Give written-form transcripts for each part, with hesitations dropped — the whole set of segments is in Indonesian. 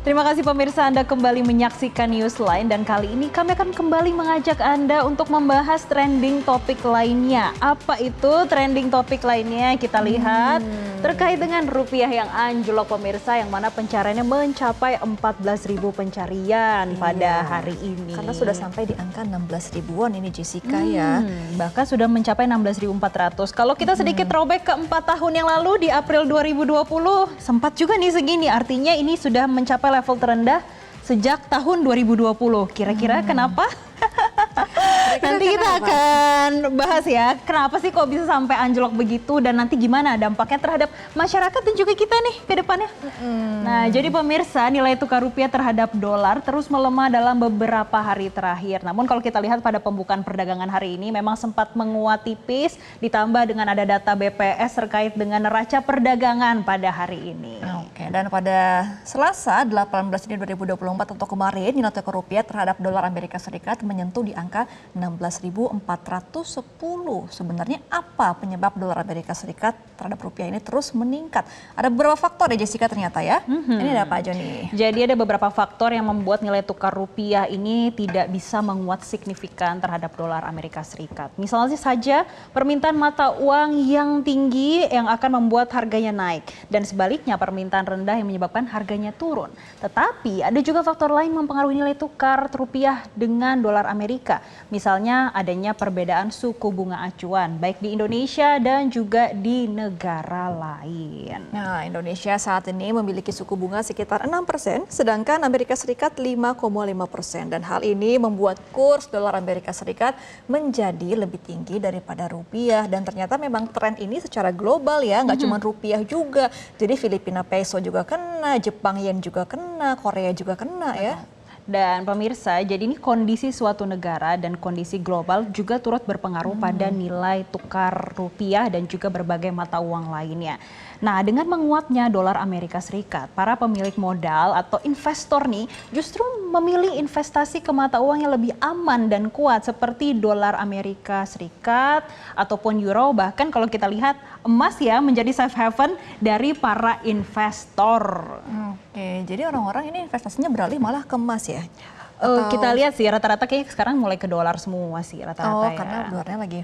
Terima kasih pemirsa, Anda kembali menyaksikan Newsline dan kali ini kami akan kembali mengajak Anda untuk membahas trending topik lainnya. Apa itu trending topik lainnya? Kita lihat terkait dengan rupiah yang anjlok pemirsa, yang mana pencariannya mencapai 14.000 pencarian pada hari ini. Karena sudah sampai di angka 16 ribuan ini Jessica ya. Bahkan sudah mencapai 16.400. Kalau kita sedikit throwback ke 4 tahun yang lalu di April 2020 sempat juga nih segini. Artinya ini sudah mencapai level terendah sejak tahun 2020. Kira-kira kenapa? Nanti kita akan bahas ya, kenapa sih kok bisa sampai anjlok begitu dan nanti gimana dampaknya terhadap masyarakat dan juga kita nih ke depannya. Nah, jadi pemirsa, nilai tukar rupiah terhadap dolar terus melemah dalam beberapa hari terakhir. Namun kalau kita lihat pada pembukaan perdagangan hari ini memang sempat menguat tipis, ditambah dengan ada data BPS terkait dengan neraca perdagangan pada hari ini. Oke, dan pada Selasa 18 Juni 2024 atau kemarin nilai tukar rupiah terhadap dolar Amerika Serikat menyentuh di angka 16.410. Sebenarnya apa penyebab dolar Amerika Serikat terhadap rupiah ini terus meningkat? Ada beberapa faktor ya Jessica ternyata ya. Ini ada apa aja nih? Jadi ada beberapa faktor yang membuat nilai tukar rupiah ini tidak bisa menguat signifikan terhadap dolar Amerika Serikat. Misalnya saja permintaan mata uang yang tinggi yang akan membuat harganya naik. Dan sebaliknya permintaan rendah yang menyebabkan harganya turun. Tetapi ada juga faktor lain mempengaruhi nilai tukar rupiah dengan dolar Amerika. Misalnya adanya perbedaan suku bunga acuan baik di Indonesia dan juga di negara lain. Nah, Indonesia saat ini memiliki suku bunga sekitar 6%, sedangkan Amerika Serikat 5,5%. Dan hal ini membuat kurs dolar Amerika Serikat menjadi lebih tinggi daripada rupiah. Dan ternyata memang tren ini secara global ya, nggak cuma rupiah juga. Jadi Filipina peso juga kena, Jepang yen juga kena, Korea juga kena ya. Dan pemirsa, jadi ini kondisi suatu negara dan kondisi global juga turut berpengaruh pada nilai tukar rupiah dan juga berbagai mata uang lainnya. Nah, dengan menguatnya dolar Amerika Serikat, para pemilik modal atau investor nih justru memilih investasi ke mata uang yang lebih aman dan kuat seperti dolar Amerika Serikat ataupun euro. Bahkan kalau kita lihat emas ya menjadi safe haven dari para investor. Oke, jadi orang-orang ini investasinya beralih malah ke emas ya? Kita lihat sih rata-rata kayaknya sekarang mulai ke dolar semua sih rata-rata ya. Karena dolarnya lagi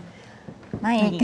naik.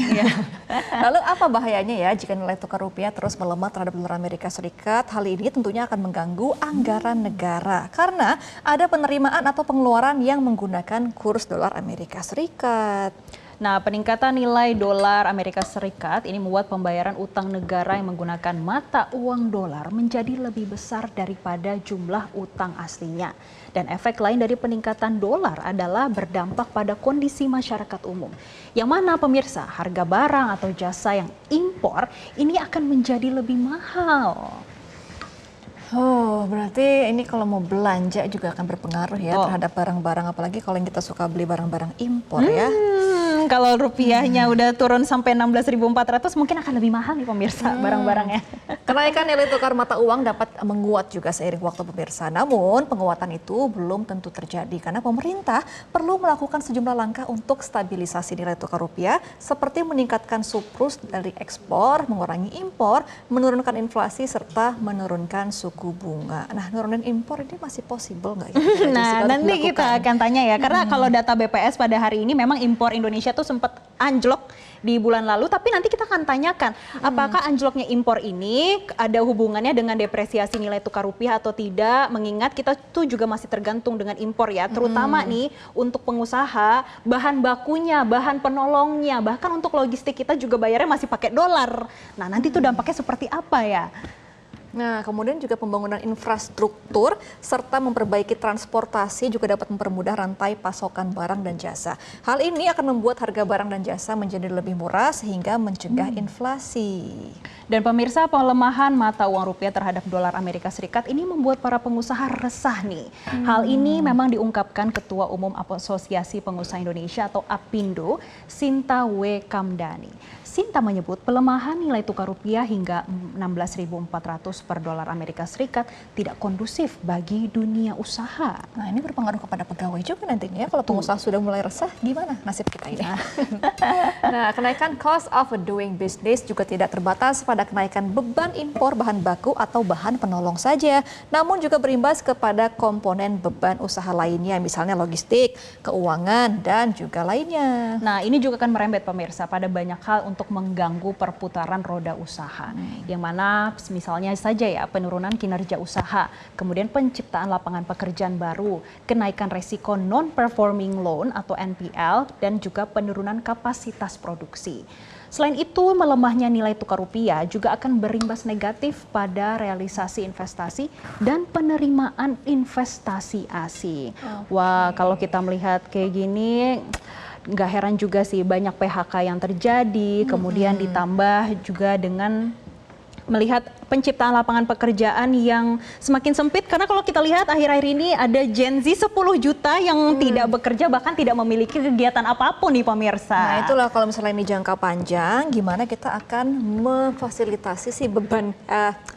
Lalu apa bahayanya ya jika nilai tukar rupiah terus melemah terhadap dolar Amerika Serikat? Hal ini tentunya akan mengganggu anggaran negara karena ada penerimaan atau pengeluaran yang menggunakan kurs dolar Amerika Serikat. Nah, peningkatan nilai dolar Amerika Serikat ini membuat pembayaran utang negara yang menggunakan mata uang dolar menjadi lebih besar daripada jumlah utang aslinya. Dan efek lain dari peningkatan dolar adalah berdampak pada kondisi masyarakat umum. Yang mana pemirsa, harga barang atau jasa yang impor ini akan menjadi lebih mahal. Oh, berarti ini kalau mau belanja juga akan berpengaruh ya terhadap barang-barang, apalagi kalau yang kita suka beli barang-barang impor ya. Kalau rupiahnya udah turun sampai 16.400 mungkin akan lebih mahal nih pemirsa barang-barangnya. Kenaikan nilai tukar mata uang dapat menguat juga seiring waktu pemirsa. Namun penguatan itu belum tentu terjadi karena pemerintah perlu melakukan sejumlah langkah untuk stabilisasi nilai tukar rupiah seperti meningkatkan surplus dari ekspor, mengurangi impor, menurunkan inflasi serta menurunkan suku bunga. Nah, nurunin impor ini masih possible nggak ya? Nah, nanti kita akan tanya ya karena kalau data BPS pada hari ini memang impor Indonesia tuh sempat anjlok di bulan lalu, tapi nanti kita akan tanyakan apakah anjloknya impor ini ada hubungannya dengan depresiasi nilai tukar rupiah atau tidak, mengingat kita tuh juga masih tergantung dengan impor ya, terutama nih untuk pengusaha, bahan bakunya, bahan penolongnya, bahkan untuk logistik kita juga bayarnya masih pakai dolar. Nah, nanti tuh dampaknya seperti apa ya? Nah, kemudian juga pembangunan infrastruktur serta memperbaiki transportasi juga dapat mempermudah rantai pasokan barang dan jasa. Hal ini akan membuat harga barang dan jasa menjadi lebih murah sehingga mencegah inflasi. Dan pemirsa, pelemahan mata uang rupiah terhadap dolar Amerika Serikat ini membuat para pengusaha resah nih. Hal ini memang diungkapkan Ketua Umum Asosiasi Pengusaha Indonesia atau APindo, Sinta W. Kamdani. Sinta menyebut pelemahan nilai tukar rupiah hingga 16.400 per dolar Amerika Serikat tidak kondusif bagi dunia usaha. Nah, ini berpengaruh kepada pegawai juga nantinya ya. Kalau pengusaha sudah mulai resah, gimana nasib kita ini? Nah, kenaikan cost of doing business juga tidak terbatas pada kenaikan beban impor bahan baku atau bahan penolong saja, namun juga berimbas kepada komponen beban usaha lainnya, misalnya logistik, keuangan, dan juga lainnya. Nah, ini juga akan merembet pemirsa pada banyak hal untuk mengganggu perputaran roda usaha. Yang mana misalnya saja ya penurunan kinerja usaha, kemudian penciptaan lapangan pekerjaan baru, kenaikan resiko non-performing loan atau NPL, dan juga penurunan kapasitas produksi. Selain itu, melemahnya nilai tukar rupiah juga akan berimbas negatif pada realisasi investasi dan penerimaan investasi asing. Wah, kalau kita melihat kayak gini, nggak heran juga sih banyak PHK yang terjadi, kemudian ditambah juga dengan melihat penciptaan lapangan pekerjaan yang semakin sempit, karena kalau kita lihat akhir-akhir ini ada Gen Z 10 juta yang tidak bekerja, bahkan tidak memiliki kegiatan apapun nih pemirsa. Nah, itulah kalau misalnya ini jangka panjang, gimana kita akan memfasilitasi si beban,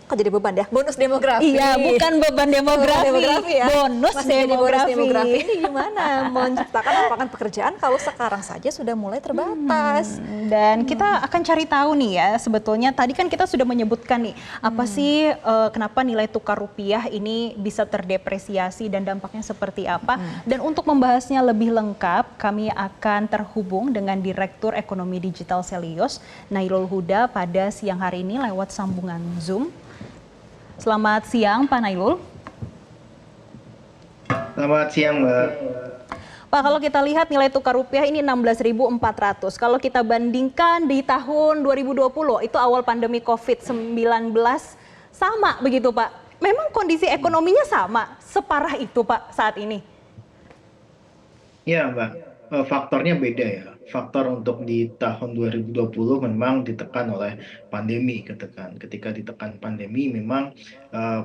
kok jadi beban ya? Bonus demografi. Iya, bukan beban demografi, ya. bonus Masih jadi bonus demografi. demografi. Ini gimana menciptakan lapangan pekerjaan kalau sekarang saja sudah mulai terbatas. Dan kita akan cari tahu nih ya, sebetulnya tadi kan kita sudah menyebutkan nih, apa sih kenapa nilai tukar rupiah ini bisa terdepresiasi dan dampaknya seperti apa. Dan untuk membahasnya lebih lengkap, kami akan terhubung dengan Direktur Ekonomi Digital Selios, Nailul Huda, pada siang hari ini lewat sambungan Zoom. Selamat siang Pak Nailul. Selamat siang, Mbak. Pak, kalau kita lihat nilai tukar rupiah ini 16.400. Kalau kita bandingkan di tahun 2020, itu awal pandemi COVID-19, sama begitu Pak? Memang kondisi ekonominya sama, separah itu Pak saat ini? Ya, Mbak. Faktornya beda ya. Faktor untuk di tahun 2020 memang ditekan oleh pandemi gitu kan. Ketika ditekan pandemi memang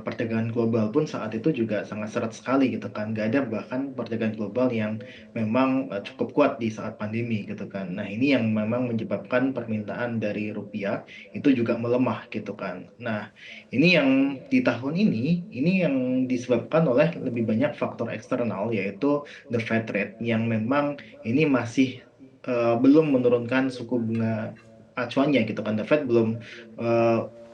perdagangan global pun saat itu juga sangat seret sekali gitu kan. Gak ada bahkan perdagangan global yang memang cukup kuat di saat pandemi gitu kan. Nah, ini yang memang menyebabkan permintaan dari rupiah itu juga melemah gitu kan. Nah, ini yang di tahun ini yang disebabkan oleh lebih banyak faktor eksternal, yaitu the Fed rate yang memang ini masih belum menurunkan suku bunga acuannya gitu kan. The Fed belum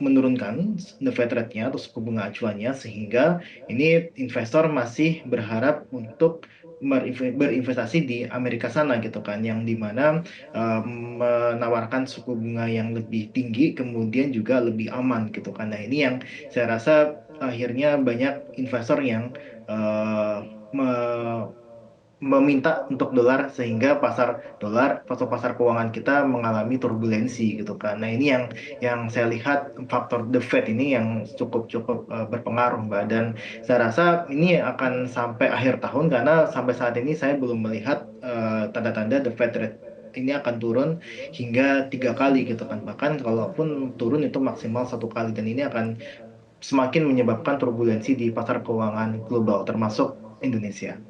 menurunkan the Fed rate-nya atau suku bunga acuannya, sehingga ini investor masih berharap untuk berinvestasi di Amerika sana gitu kan, yang dimana menawarkan suku bunga yang lebih tinggi kemudian juga lebih aman gitu kan. Nah, ini yang saya rasa akhirnya banyak investor yang meminta untuk dolar, sehingga pasar dolar atau pasar keuangan kita mengalami turbulensi gitu kan. Nah, ini yang saya lihat faktor the Fed ini yang cukup berpengaruh, Mbak, dan saya rasa ini akan sampai akhir tahun, karena sampai saat ini saya belum melihat tanda-tanda the Fed rate ini akan turun hingga 3 kali gitu kan. Bahkan kalaupun turun itu maksimal 1 kali, dan ini akan semakin menyebabkan turbulensi di pasar keuangan global termasuk Indonesia.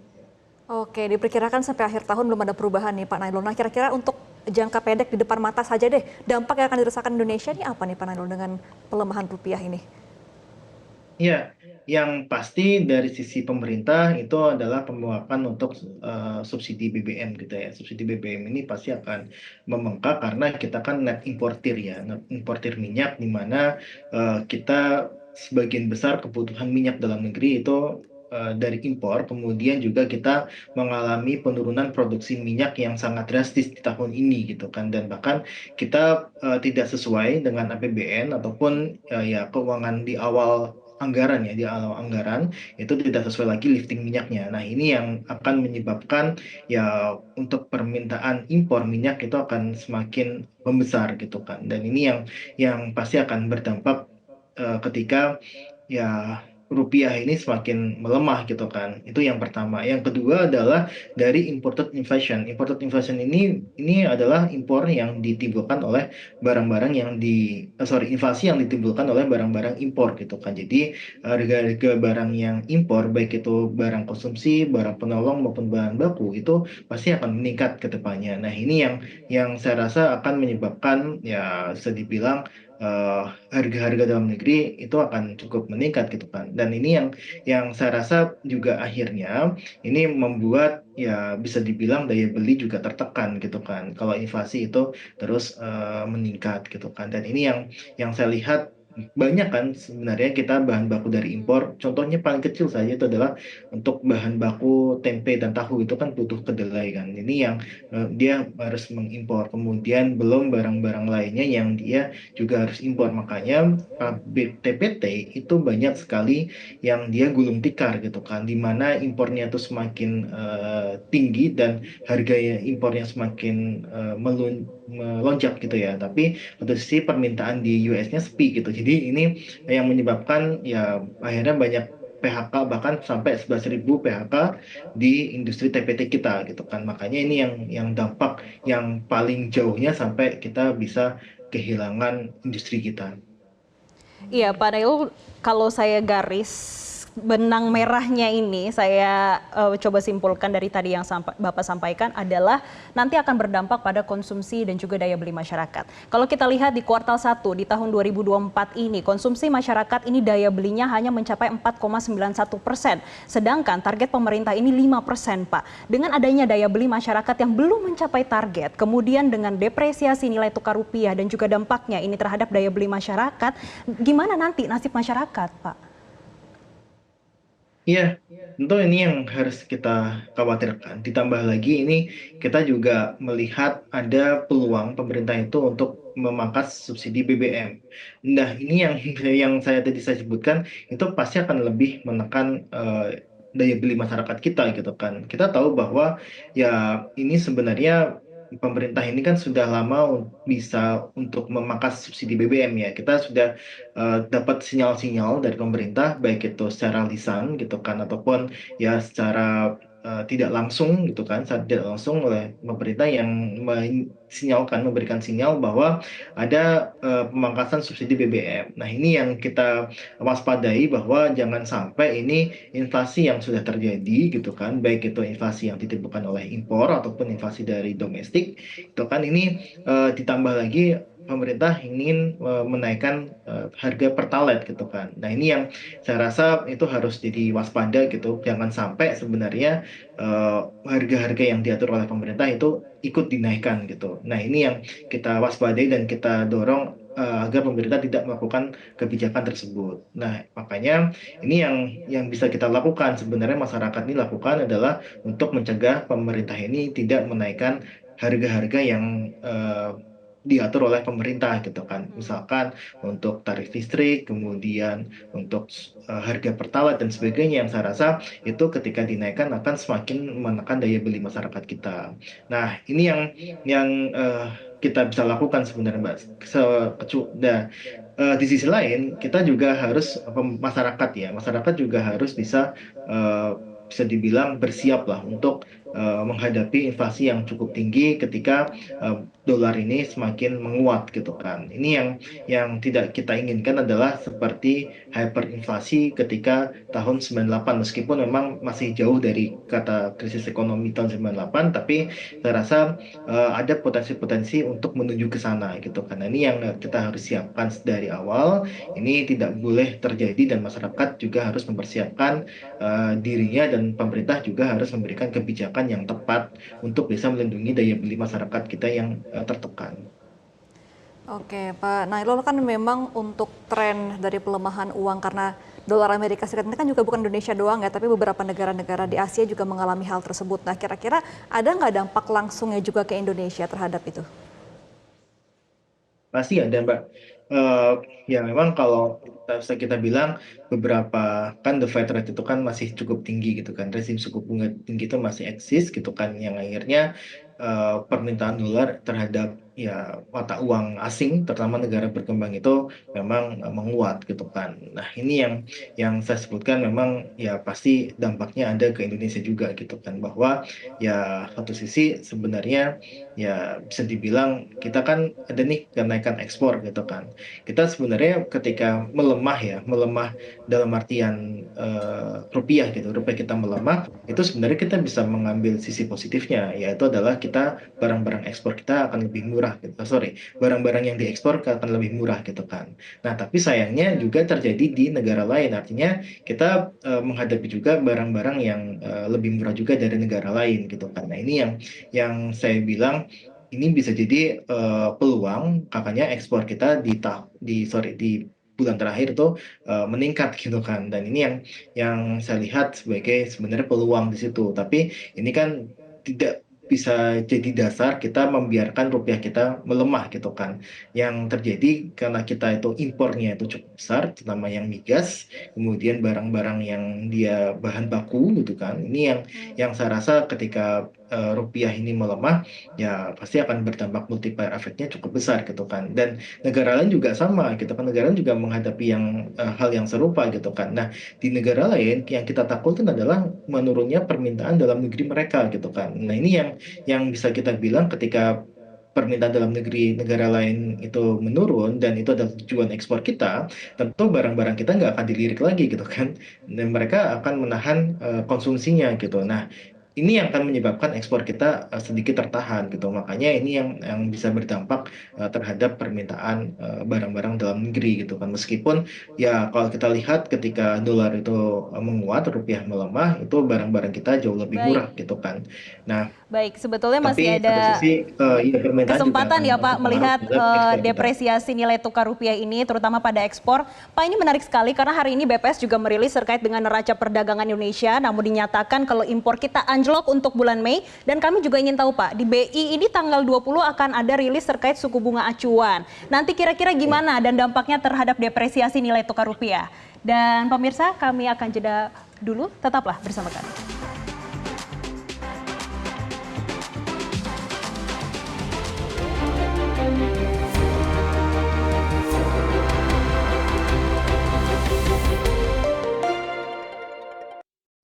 Oke, diperkirakan sampai akhir tahun belum ada perubahan nih Pak Nailul. Nah, kira-kira untuk jangka pendek di depan mata saja deh, dampak yang akan dirasakan Indonesia ini apa nih Pak Nailul dengan pelemahan rupiah ini? Ya, yang pasti dari sisi pemerintah itu adalah pembawakan untuk subsidi BBM gitu ya. Subsidi BBM ini pasti akan membengkak karena kita kan net importer ya, net importer minyak, di mana kita sebagian besar kebutuhan minyak dalam negeri itu dari impor. Kemudian juga kita mengalami penurunan produksi minyak yang sangat drastis di tahun ini gitu kan, dan bahkan kita tidak sesuai dengan APBN ataupun ya keuangan di awal anggaran ya, di awal anggaran itu tidak sesuai lagi lifting minyaknya. Nah, ini yang akan menyebabkan ya untuk permintaan impor minyak itu akan semakin membesar gitu kan, dan ini yang pasti akan berdampak ketika ya rupiah ini semakin melemah gitu kan. Itu yang pertama. Yang kedua adalah dari imported inflation. Imported inflation ini adalah impor yang ditimbulkan oleh barang-barang yang inflasi yang ditimbulkan oleh barang-barang impor gitu kan. Jadi harga-harga barang yang impor, baik itu barang konsumsi, barang penolong maupun bahan baku, itu pasti akan meningkat ke depannya. Nah, ini yang saya rasa akan menyebabkan ya bisa dibilang harga-harga dalam negeri itu akan cukup meningkat gitu kan. Dan ini yang saya rasa juga akhirnya ini membuat ya bisa dibilang daya beli juga tertekan gitu kan. Kalau inflasi itu terus meningkat gitu kan. Dan ini yang saya lihat banyak kan sebenarnya kita bahan baku dari impor. Contohnya paling kecil saja itu adalah untuk bahan baku tempe dan tahu itu kan butuh kedelai kan. Ini yang dia harus mengimpor. Kemudian belum barang-barang lainnya yang dia juga harus impor. Makanya pabrik TPT itu banyak sekali yang dia gulung tikar gitu kan, di mana impornya itu semakin tinggi dan harganya impornya semakin melonjak gitu ya. Tapi untuk sisi permintaan di US-nya sepi gitu. Jadi ini yang menyebabkan ya akhirnya banyak PHK bahkan sampai 11.000 PHK di industri TPT kita gitu kan. Makanya ini yang dampak yang paling jauhnya sampai kita bisa kehilangan industri kita. Iya, Pak Nail, kalau saya garis benang merahnya ini saya coba simpulkan dari tadi yang Bapak sampaikan adalah nanti akan berdampak pada konsumsi dan juga daya beli masyarakat. Kalau kita lihat di kuartal 1 di tahun 2024 ini, konsumsi masyarakat ini daya belinya hanya mencapai 4,91%. Sedangkan target pemerintah ini 5%, Pak. Dengan adanya daya beli masyarakat yang belum mencapai target, kemudian dengan depresiasi nilai tukar rupiah dan juga dampaknya ini terhadap daya beli masyarakat, gimana nanti nasib masyarakat, Pak? Iya, tentu ini yang harus kita khawatirkan. Ditambah lagi ini kita juga melihat ada peluang pemerintah itu untuk memangkas subsidi BBM. Nah, ini yang yang saya sebutkan itu pasti akan lebih menekan daya beli masyarakat kita gitu kan. Kita tahu bahwa ya ini sebenarnya pemerintah ini kan sudah lama bisa untuk memangkas subsidi BBM ya. Kita sudah dapat sinyal-sinyal dari pemerintah baik itu secara lisan gitu kan ataupun ya secara tidak langsung gitu kan, tidak langsung oleh pemerintah yang memberikan sinyal bahwa ada pemangkasan subsidi BBM. Nah, ini yang kita waspadai bahwa jangan sampai ini inflasi yang sudah terjadi gitu kan, baik itu inflasi yang ditimbulkan oleh impor ataupun inflasi dari domestik, itu kan ini ditambah lagi pemerintah ingin menaikkan harga pertalite gitu kan. Nah, ini yang saya rasa itu harus jadi waspada gitu. Jangan sampai sebenarnya harga-harga yang diatur oleh pemerintah itu ikut dinaikkan gitu. Nah, ini yang kita waspadai dan kita dorong agar pemerintah tidak melakukan kebijakan tersebut. Nah, makanya ini yang bisa kita lakukan sebenarnya masyarakat ini lakukan adalah untuk mencegah pemerintah ini tidak menaikkan harga-harga yang diatur oleh pemerintah gitu kan. Misalkan untuk tarif listrik, kemudian untuk harga pertalite dan sebagainya yang saya rasa itu ketika dinaikkan akan semakin menekan daya beli masyarakat kita. Nah, ini yang kita bisa lakukan sebenarnya Mbak. Di sisi lain kita juga harus masyarakat ya, masyarakat juga harus eh, bisa dibilang bersiap lah untuk menghadapi inflasi yang cukup tinggi ketika dolar ini semakin menguat gitu kan. Ini yang tidak kita inginkan adalah seperti hyperinflasi ketika tahun 98 meskipun memang masih jauh dari kata krisis ekonomi tahun 98 tapi saya rasa ada potensi-potensi untuk menuju ke sana gitu kan. Nah, ini yang kita harus siapkan dari awal. Ini tidak boleh terjadi dan masyarakat juga harus mempersiapkan dirinya dan pemerintah juga harus memberikan kebijakan yang tepat untuk bisa melindungi daya beli masyarakat kita yang tertekan. Oke, Pak Nailul, kan memang untuk tren dari pelemahan uang karena dolar Amerika Serikat ini kan juga bukan Indonesia doang ya, tapi beberapa negara-negara di Asia juga mengalami hal tersebut. Nah, kira-kira ada nggak dampak langsungnya juga ke Indonesia terhadap itu? Pasti ada, Mbak. Eh, ya memang kalau kita bilang beberapa kan the Fed rate itu kan masih cukup tinggi gitu kan, rezim suku bunga tinggi itu masih eksis gitu kan, yang akhirnya permintaan dolar terhadap ya mata uang asing, terutama negara berkembang itu memang menguat gitu kan. Nah, ini yang saya sebutkan memang ya pasti dampaknya ada ke Indonesia juga gitu kan, bahwa ya satu sisi sebenarnya ya bisa dibilang kita kan ada nih kenaikan ekspor gitu kan. Kita sebenarnya ketika melemah ya, melemah dalam artian rupiah gitu, rupiah kita melemah, itu sebenarnya kita bisa mengambil sisi positifnya, yaitu adalah kita barang-barang ekspor kita akan lebih murah murah gitu. Barang-barang yang diekspor akan lebih murah gitu kan. Nah, tapi sayangnya juga terjadi di negara lain. Artinya kita menghadapi juga barang-barang yang lebih murah juga dari negara lain gitu kan. Nah, ini yang saya bilang ini bisa jadi peluang kakaknya ekspor kita di bulan terakhir itu meningkat gitu kan. Dan ini yang saya lihat sebagai sebenarnya peluang di situ. Tapi ini kan tidak bisa jadi dasar kita membiarkan rupiah kita melemah gitu kan. Yang terjadi karena kita itu impornya itu cukup besar, terutama yang migas, kemudian barang-barang yang dia bahan baku gitu kan. Ini yang saya rasa ketika rupiah ini melemah, ya pasti akan berdampak multiplier efeknya cukup besar gitu kan. Dan negara lain juga sama gitu kan. Negara lain juga menghadapi hal yang serupa gitu kan. Nah, di negara lain yang kita takutin adalah menurunnya permintaan dalam negeri mereka gitu kan. Nah, ini yang bisa kita bilang ketika permintaan dalam negeri negara lain itu menurun dan itu adalah tujuan ekspor kita, tentu barang-barang kita nggak akan dilirik lagi gitu kan. Dan mereka akan menahan konsumsinya gitu. Nah, ini yang akan menyebabkan ekspor kita sedikit tertahan gitu. Makanya ini yang bisa berdampak terhadap permintaan barang-barang dalam negeri gitu kan. Meskipun ya kalau kita lihat ketika dolar itu menguat, rupiah melemah, itu barang-barang kita jauh lebih Baik, murah gitu kan. Nah, baik. Sebetulnya masih tapi satu ada sisi ya permintaan juga kesempatan akan ya Pak berpengaruh melihat terhadap ekspor kita. depresiasi nilai tukar rupiah ini terutama pada ekspor. Pak, ini menarik sekali karena hari ini BPS juga merilis terkait dengan neraca perdagangan Indonesia, namun dinyatakan kalau impor kita anjlok untuk bulan Mei. Dan kami juga ingin tahu Pak, di BI ini tanggal 20 akan ada rilis terkait suku bunga acuan. Nanti kira-kira gimana dan dampaknya terhadap depresiasi nilai tukar rupiah. Dan pemirsa, kami akan jeda dulu, tetaplah bersama kami.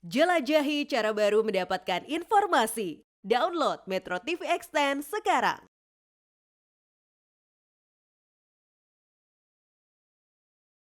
Jelajahi cara baru mendapatkan informasi. Download Metro TV Extend sekarang.